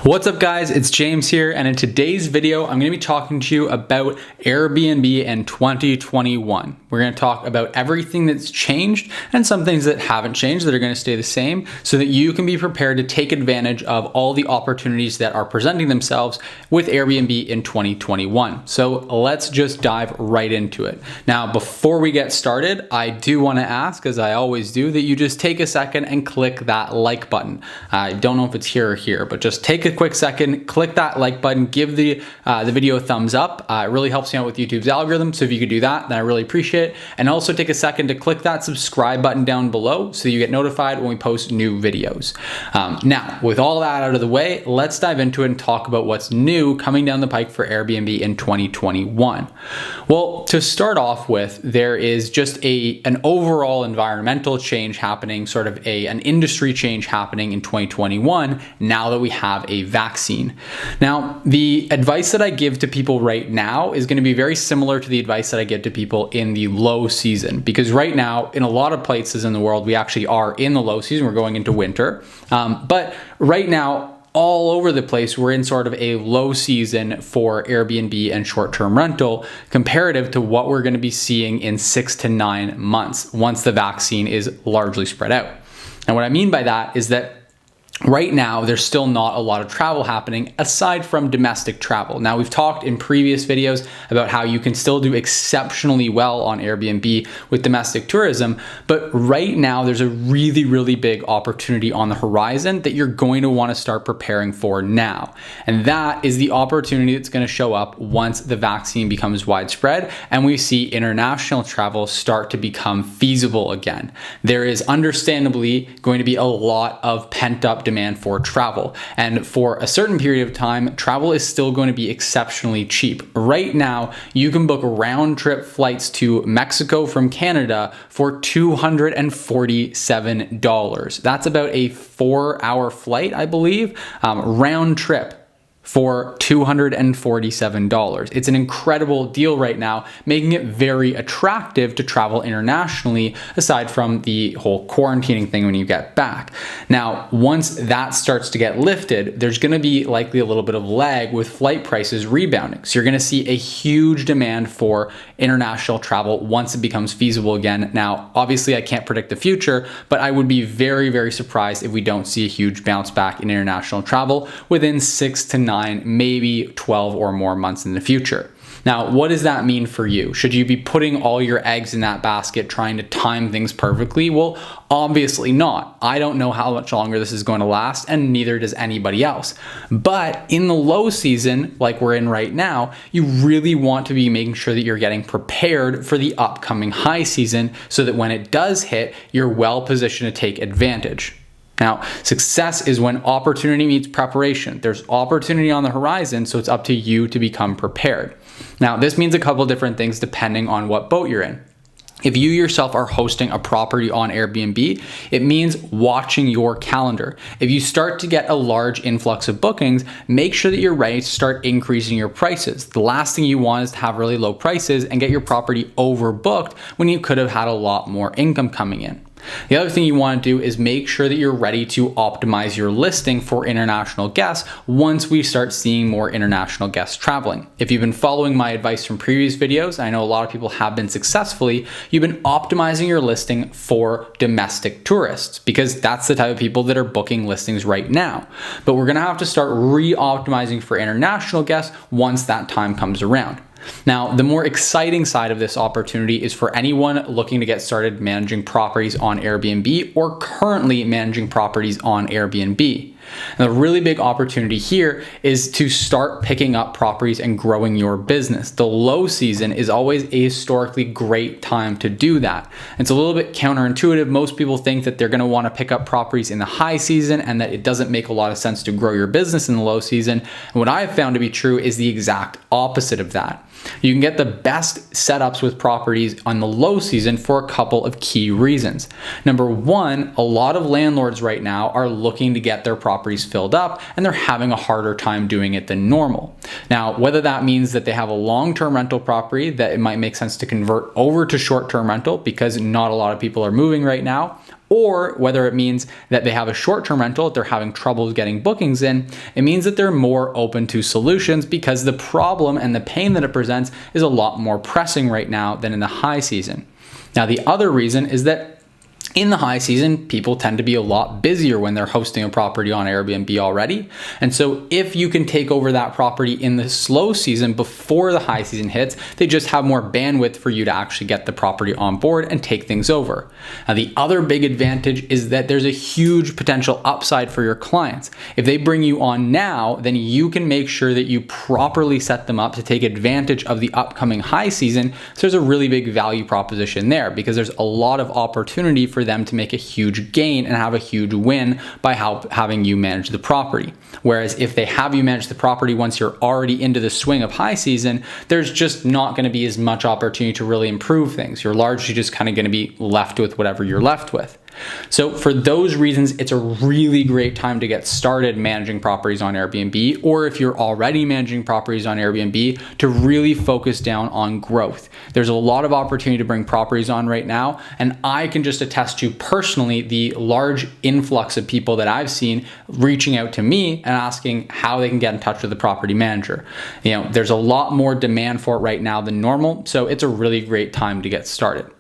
What's up guys, it's James here, and in today's video I'm going to be talking to you about Airbnb in 2021. We're going to talk about everything that's changed and some things that haven't changed that are going to stay the same so that you can be prepared to take advantage of all the opportunities that are presenting themselves with Airbnb in 2021. So let's just dive right into it. Now, before we get started, I do want to ask, as I always do, that you just take a second and click that like button. I don't know if it's here or here, but just take a quick second, click that like button, give the video a thumbs up. It really helps me out with YouTube's algorithm. So if you could do that, then I really appreciate it. And also take a second to click that subscribe button down below so you get notified when we post new videos. Now, with all that out of the way, let's dive into it and talk about what's new coming down the pike for Airbnb in 2021. Well, to start off with, there is just an overall environmental change happening, sort of an industry change happening in 2021 now that we have a vaccine. Now, the advice that I give to people right now is going to be very similar to the advice that I give to people in the low season, because right now in a lot of places in the world, we actually are in the low season. We're going into winter. But right now, all over the place, we're in sort of a low season for Airbnb and short-term rental comparative to what we're going to be seeing in 6 to 9 months once the vaccine is largely spread out. And what I mean by that is that right now, there's still not a lot of travel happening aside from domestic travel. Now, we've talked in previous videos about how you can still do exceptionally well on Airbnb with domestic tourism, but right now there's a really, really big opportunity on the horizon that you're going to want to start preparing for now. And that is the opportunity that's going to show up once the vaccine becomes widespread and we see international travel start to become feasible again. There is understandably going to be a lot of pent-up demand for travel. And for a certain period of time, travel is still going to be exceptionally cheap. Right now, you can book round trip flights to Mexico from Canada for $247. That's about a 4-hour flight, I believe, round trip for $247. It's an incredible deal right now, making it very attractive to travel internationally, aside from the whole quarantining thing when you get back. Now, once that starts to get lifted, there's going to be likely a little bit of lag with flight prices rebounding. So you're going to see a huge demand for international travel once it becomes feasible again. Now, obviously, I can't predict the future, but I would be very, very surprised if we don't see a huge bounce back in international travel within 6 to 9, maybe 12 or more months in the future. Now, what does that mean for you? Should you be putting all your eggs in that basket trying to time things perfectly? Well, obviously not. I don't know how much longer this is going to last, and neither does anybody else. But in the low season, like we're in right now, you really want to be making sure that you're getting prepared for the upcoming high season so that when it does hit, you're well positioned to take advantage. Now, success is when opportunity meets preparation. There's opportunity on the horizon, so it's up to you to become prepared. Now, this means a couple different things depending on what boat you're in. If you yourself are hosting a property on Airbnb, it means watching your calendar. If you start to get a large influx of bookings, make sure that you're ready to start increasing your prices. The last thing you want is to have really low prices and get your property overbooked when you could have had a lot more income coming in. The other thing you want to do is make sure that you're ready to optimize your listing for international guests once we start seeing more international guests traveling. If you've been following my advice from previous videos, I know a lot of people have been successfully, you've been optimizing your listing for domestic tourists because that's the type of people that are booking listings right now. But we're going to have to start re-optimizing for international guests once that time comes around. Now, the more exciting side of this opportunity is for anyone looking to get started managing properties on Airbnb or currently managing properties on Airbnb. And the really big opportunity here is to start picking up properties and growing your business. The low season is always a historically great time to do that. It's a little bit counterintuitive. Most people think that they're going to want to pick up properties in the high season and that it doesn't make a lot of sense to grow your business in the low season. And what I've found to be true is the exact opposite of that. You can get the best setups with properties on the low season for a couple of key reasons. Number one, a lot of landlords right now are looking to get their properties filled up and they're having a harder time doing it than normal. Now, whether that means that they have a long-term rental property that it might make sense to convert over to short-term rental because not a lot of people are moving right now, or whether it means that they have a short-term rental, that they're having trouble getting bookings in, it means that they're more open to solutions because the problem and the pain that it presents is a lot more pressing right now than in the high season. Now, the other reason is that in the high season, people tend to be a lot busier when they're hosting a property on Airbnb already. And so if you can take over that property in the slow season before the high season hits, they just have more bandwidth for you to actually get the property on board and take things over. Now, the other big advantage is that there's a huge potential upside for your clients. If they bring you on now, then you can make sure that you properly set them up to take advantage of the upcoming high season. So there's a really big value proposition there because there's a lot of opportunity for them to make a huge gain and have a huge win by having you manage the property. Whereas if they have you manage the property once you're already into the swing of high season, there's just not going to be as much opportunity to really improve things. You're largely just kind of going to be left with whatever you're left with. So for those reasons, it's a really great time to get started managing properties on Airbnb, or if you're already managing properties on Airbnb, to really focus down on growth. There's a lot of opportunity to bring properties on right now, and I can just attest to personally the large influx of people that I've seen reaching out to me and asking how they can get in touch with the property manager. There's a lot more demand for it right now than normal, so it's a really great time to get started.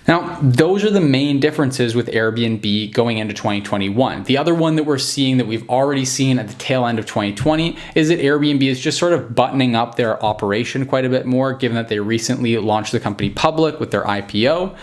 Now, those are the main differences with Airbnb going into 2021. The other one that we're seeing that we've already seen at the tail end of 2020 is that Airbnb is just sort of buttoning up their operation quite a bit more, given that they recently launched the company public with their IPO.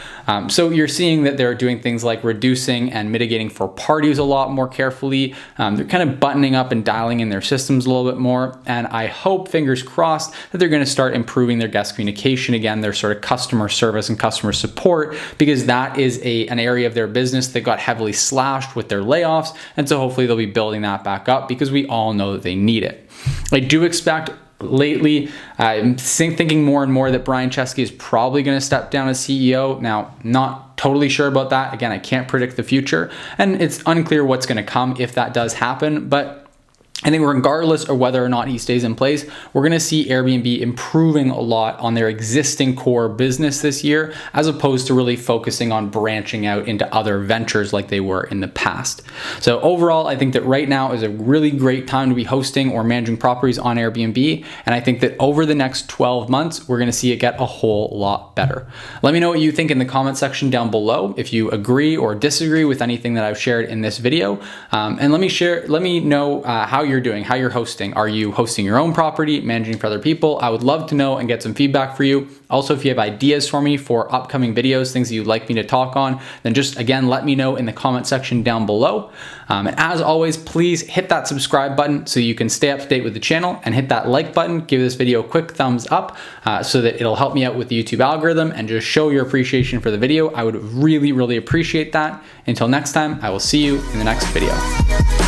So you're seeing that they're doing things like reducing and mitigating for parties a lot more carefully. They're kind of buttoning up and dialing in their systems a little bit more. And I hope, fingers crossed, that they're going to start improving their guest communication again, their sort of customer service and customer support, because that is an area of their business that got heavily slashed with their layoffs. And so hopefully they'll be building that back up because we all know that they need it. I do expect lately, I'm thinking more and more that Brian Chesky is probably going to step down as CEO. Now, not totally sure about that. Again, I can't predict the future, and it's unclear what's going to come if that does happen. But I think regardless of whether or not he stays in place, we're going to see Airbnb improving a lot on their existing core business this year, as opposed to really focusing on branching out into other ventures like they were in the past. So overall, I think that right now is a really great time to be hosting or managing properties on Airbnb. And I think that over the next 12 months, we're going to see it get a whole lot better. Let me know what you think in the comment section down below, if you agree or disagree with anything that I've shared in this video. And let me know how you're doing, how you're hosting. Are you hosting your own property, managing for other people? I would love to know and get some feedback for you. Also, if you have ideas for me for upcoming videos, things that you'd like me to talk on, then just again, let me know in the comment section down below. And as always, please hit that subscribe button so you can stay up to date with the channel, and hit that like button. Give this video a quick thumbs up so that it'll help me out with the YouTube algorithm and just show your appreciation for the video. I would really, really appreciate that. Until next time, I will see you in the next video.